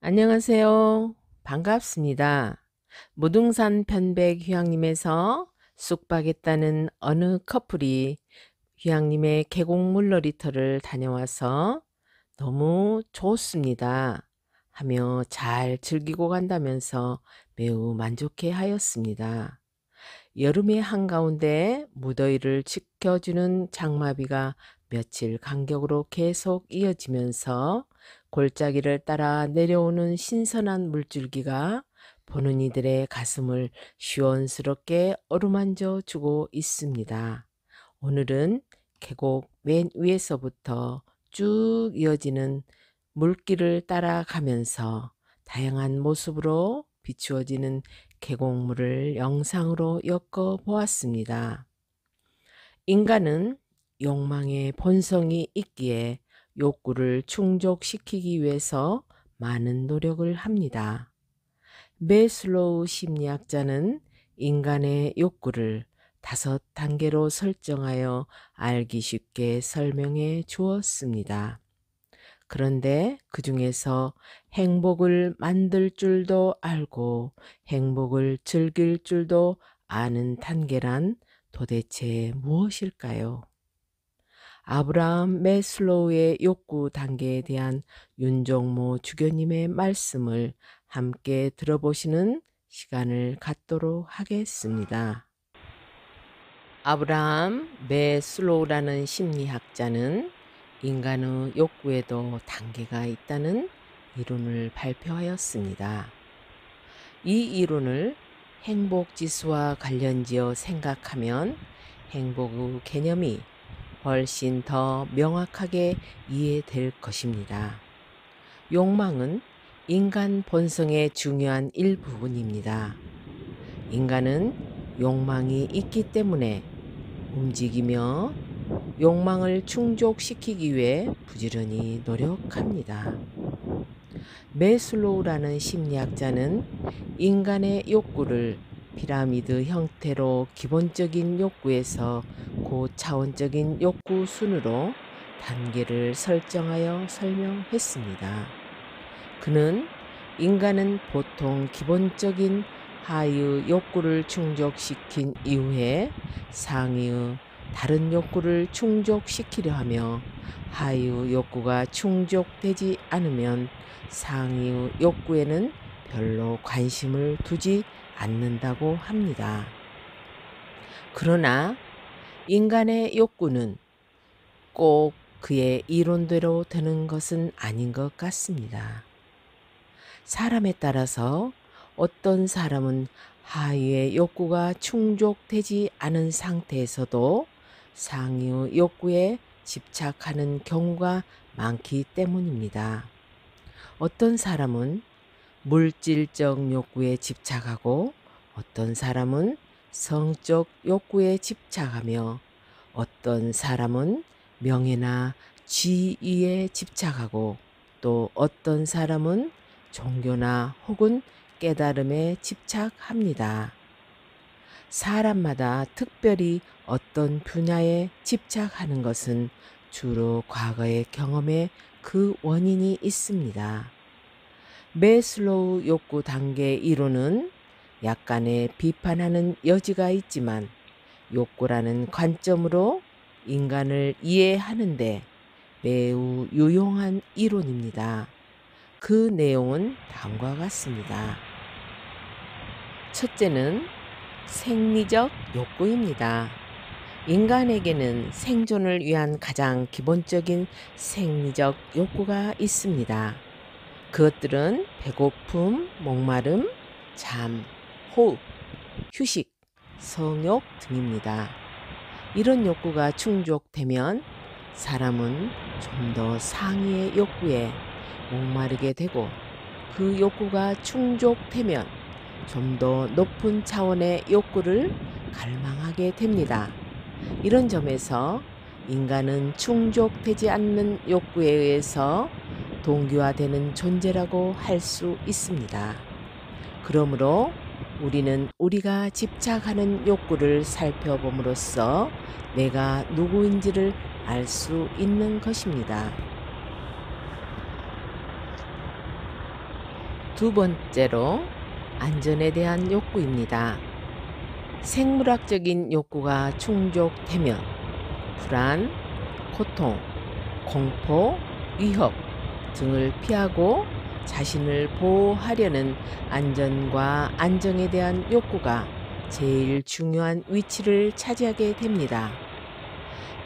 안녕하세요. 반갑습니다. 무등산 편백 휴양림에서 숙박했다는 어느 커플이 휴양림의 계곡 물놀이터를 다녀와서 너무 좋습니다 하며 잘 즐기고 간다면서 매우 만족해 하였습니다. 여름의 한가운데 무더위를 식혀주는 장마비가 며칠 간격으로 계속 이어지면서 골짜기를 따라 내려오는 신선한 물줄기가 보는 이들의 가슴을 시원스럽게 어루만져 주고 있습니다. 오늘은 계곡 맨 위에서부터 쭉 이어지는 물길을 따라가면서 다양한 모습으로 비추어지는 계곡물을 영상으로 엮어 보았습니다. 인간은 욕망의 본성이 있기에 욕구를 충족시키기 위해서 많은 노력을 합니다. 매슬로우 심리학자는 인간의 욕구를 5단계로 설정하여 알기 쉽게 설명해 주었습니다. 그런데 그 중에서 행복을 만들 줄도 알고 행복을 즐길 줄도 아는 단계란 도대체 무엇일까요? 아브라함 매슬로우의 욕구 단계에 대한 윤정모 주교님의 말씀을 함께 들어보시는 시간을 갖도록 하겠습니다. 아브라함 매슬로우라는 심리학자는 인간의 욕구에도 단계가 있다는 이론을 발표하였습니다. 이 이론을 행복지수와 관련지어 생각하면 행복의 개념이 훨씬 더 명확하게 이해될 것입니다. 욕망은 인간 본성의 중요한 일부분입니다. 인간은 욕망이 있기 때문에 움직이며 욕망을 충족시키기 위해 부지런히 노력합니다. 매슬로우라는 심리학자는 인간의 욕구를 피라미드 형태로 기본적인 욕구에서 고차원적인 욕구 순으로 단계를 설정하여 설명했습니다. 그는 인간은 보통 기본적인 하위의 욕구를 충족시킨 이후에 상위의 다른 욕구를 충족시키려 하며 하위의 욕구가 충족되지 않으면 상위의 욕구에는 별로 관심을 두지 않는다고 합니다. 그러나 인간의 욕구는 꼭 그의 이론대로 되는 것은 아닌 것 같습니다. 사람에 따라서 어떤 사람은 하위의 욕구가 충족되지 않은 상태에서도 상위의 욕구에 집착하는 경우가 많기 때문입니다. 어떤 사람은 물질적 욕구에 집착하고 어떤 사람은 성적 욕구에 집착하며 어떤 사람은 명예나 지위에 집착하고 또 어떤 사람은 종교나 혹은 깨달음에 집착합니다. 사람마다 특별히 어떤 분야에 집착하는 것은 주로 과거의 경험에 그 원인이 있습니다. 매슬로우 욕구 단계 이론은 약간의 비판하는 여지가 있지만 욕구라는 관점으로 인간을 이해하는데 매우 유용한 이론입니다. 그 내용은 다음과 같습니다. 첫째는 생리적 욕구입니다. 인간에게는 생존을 위한 가장 기본적인 생리적 욕구가 있습니다. 그것들은 배고픔, 목마름, 잠, 호흡, 휴식, 성욕 등입니다. 이런 욕구가 충족되면 사람은 좀 더 상위의 욕구에 목마르게 되고 그 욕구가 충족되면 좀 더 높은 차원의 욕구를 갈망하게 됩니다. 이런 점에서 인간은 충족되지 않는 욕구에 의해서 동기화되는 존재라고 할 수 있습니다. 그러므로 우리는 우리가 집착하는 욕구를 살펴봄으로써 내가 누구인지를 알 수 있는 것입니다. 두 번째로 안전에 대한 욕구입니다. 생물학적인 욕구가 충족되면 불안, 고통, 공포, 위협 등을 피하고 자신을 보호하려는 안전과 안정에 대한 욕구가 제일 중요한 위치를 차지하게 됩니다.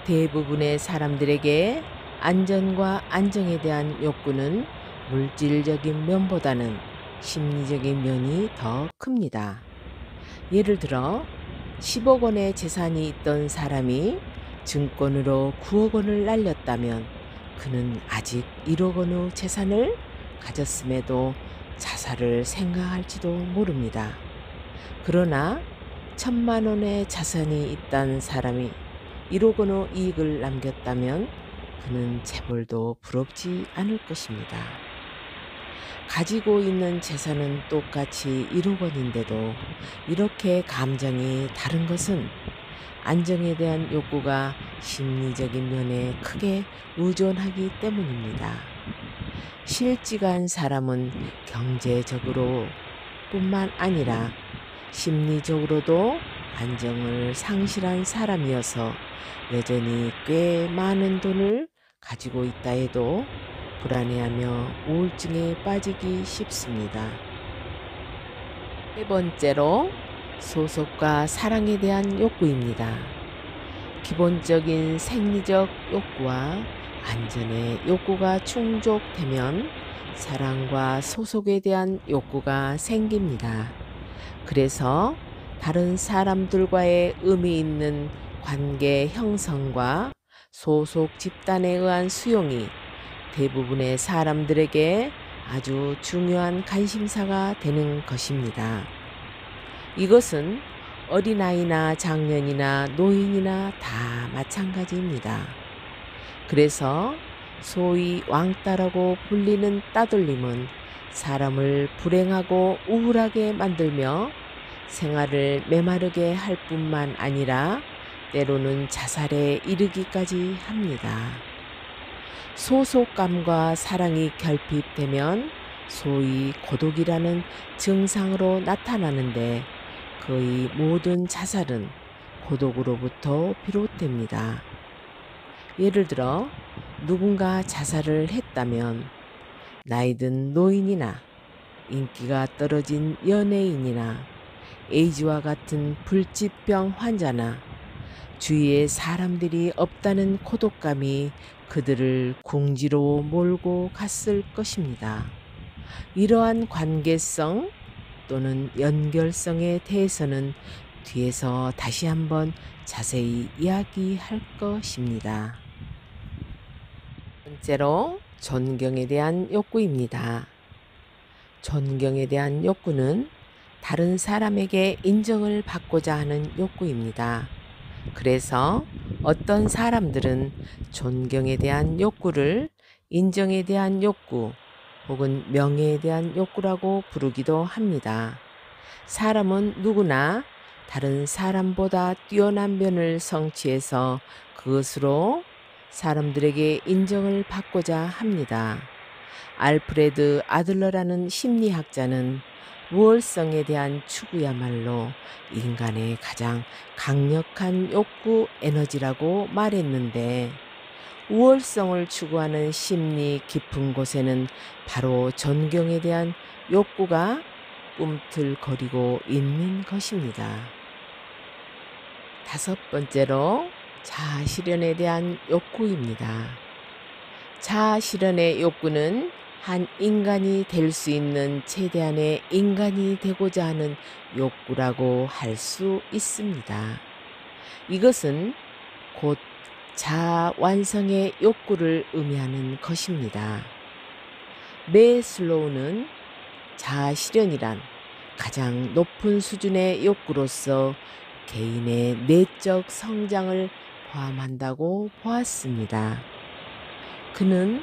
대부분의 사람들에게 안전과 안정에 대한 욕구는 물질적인 면보다는 심리적인 면이 더 큽니다. 예를 들어 10억 원의 재산이 있던 사람이 증권으로 9억 원을 날렸다면 그는 아직 1억 원의 재산을 가졌음에도 자살을 생각할지도 모릅니다. 그러나 1,000만 원의 자산이 있던 사람이 1억 원의 이익을 남겼다면 그는 재벌도 부럽지 않을 것입니다. 가지고 있는 재산은 똑같이 1억 원인데도 이렇게 감정이 다른 것은 안정에 대한 욕구가 심리적인 면에 크게 의존하기 때문입니다. 실직한 사람은 경제적으로 뿐만 아니라 심리적으로도 안정을 상실한 사람이어서 여전히 꽤 많은 돈을 가지고 있다 해도 불안해하며 우울증에 빠지기 쉽습니다. 세 번째로 소속과 사랑에 대한 욕구입니다. 기본적인 생리적 욕구와 안전의 욕구가 충족되면 사랑과 소속에 대한 욕구가 생깁니다. 그래서 다른 사람들과의 의미 있는 관계 형성과 소속 집단에 의한 수용이 대부분의 사람들에게 아주 중요한 관심사가 되는 것입니다. 이것은 어린아이나 장년이나 노인이나 다 마찬가지입니다. 그래서 소위 왕따라고 불리는 따돌림은 사람을 불행하고 우울하게 만들며 생활을 메마르게 할 뿐만 아니라 때로는 자살에 이르기까지 합니다. 소속감과 사랑이 결핍되면 소위 고독이라는 증상으로 나타나는데 거의 모든 자살은 고독으로부터 비롯됩니다. 예를 들어 누군가 자살을 했다면 나이든 노인이나 인기가 떨어진 연예인이나 에이즈와 같은 불치병 환자나 주위에 사람들이 없다는 고독감이 그들을 궁지로 몰고 갔을 것입니다. 이러한 관계성 또는 연결성에 대해서는 뒤에서 다시 한번 자세히 이야기할 것입니다. 번째로 존경에 대한 욕구입니다. 존경에 대한 욕구는 다른 사람에게 인정을 받고자 하는 욕구입니다. 그래서 어떤 사람들은 존경에 대한 욕구를 인정에 대한 욕구 혹은 명예에 대한 욕구라고 부르기도 합니다. 사람은 누구나 다른 사람보다 뛰어난 면을 성취해서 그것으로 사람들에게 인정을 받고자 합니다. 알프레드 아들러라는 심리학자는 우월성에 대한 추구야말로 인간의 가장 강력한 욕구 에너지라고 말했는데 우월성을 추구하는 심리 깊은 곳에는 바로 존경에 대한 욕구가 꿈틀거리고 있는 것입니다. 다섯 번째로 자아실현에 대한 욕구입니다. 자아실현의 욕구는 한 인간이 될 수 있는 최대한의 인간이 되고자 하는 욕구라고 할 수 있습니다. 이것은 곧 자아 완성의 욕구를 의미하는 것입니다. 매슬로우는 자아 실현이란 가장 높은 수준의 욕구로서 개인의 내적 성장을 포함한다고 보았습니다. 그는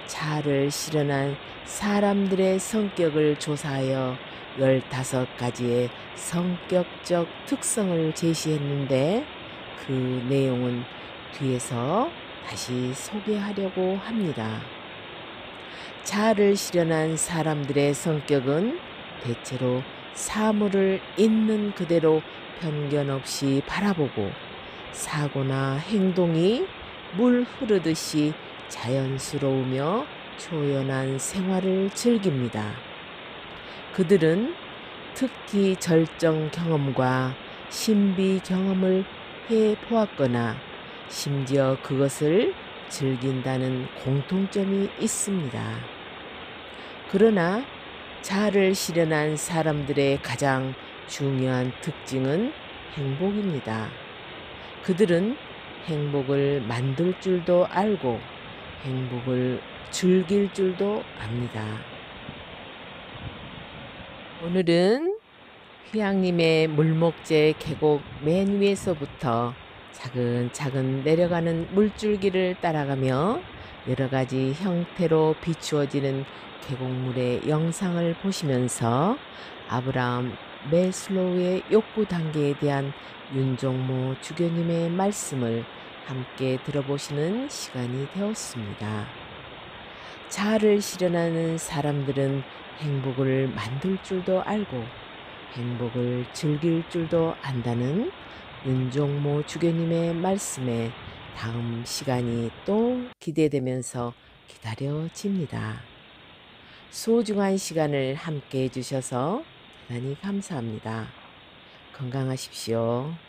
자아를 실현한 사람들의 성격을 조사하여 15가지의 성격적 특성을 제시했는데 그 내용은 뒤에서 다시 소개하려고 합니다. 자아를 실현한 사람들의 성격은 대체로 사물을 있는 그대로 편견 없이 바라보고 사고나 행동이 물 흐르듯이 자연스러우며 초연한 생활을 즐깁니다. 그들은 특히 절정 경험과 신비 경험을 해 보았거나 심지어 그것을 즐긴다는 공통점이 있습니다. 그러나 자아를 실현한 사람들의 가장 중요한 특징은 행복입니다. 그들은 행복을 만들 줄도 알고 행복을 즐길 줄도 압니다. 오늘은 휴양림의 물목재 계곡 맨 위에서부터 차근차근 내려가는 물줄기를 따라가며 여러 가지 형태로 비추어지는 계곡물의 영상을 보시면서 아브라함 매슬로우의 욕구 단계에 대한 윤종모 주교님의 말씀을 함께 들어보시는 시간이 되었습니다. 자아를 실현하는 사람들은 행복을 만들 줄도 알고 행복을 즐길 줄도 안다는 윤종모 주교님의 말씀에 다음 시간이 또 기대되면서 기다려집니다. 소중한 시간을 함께 해주셔서 대단히 감사합니다. 건강하십시오.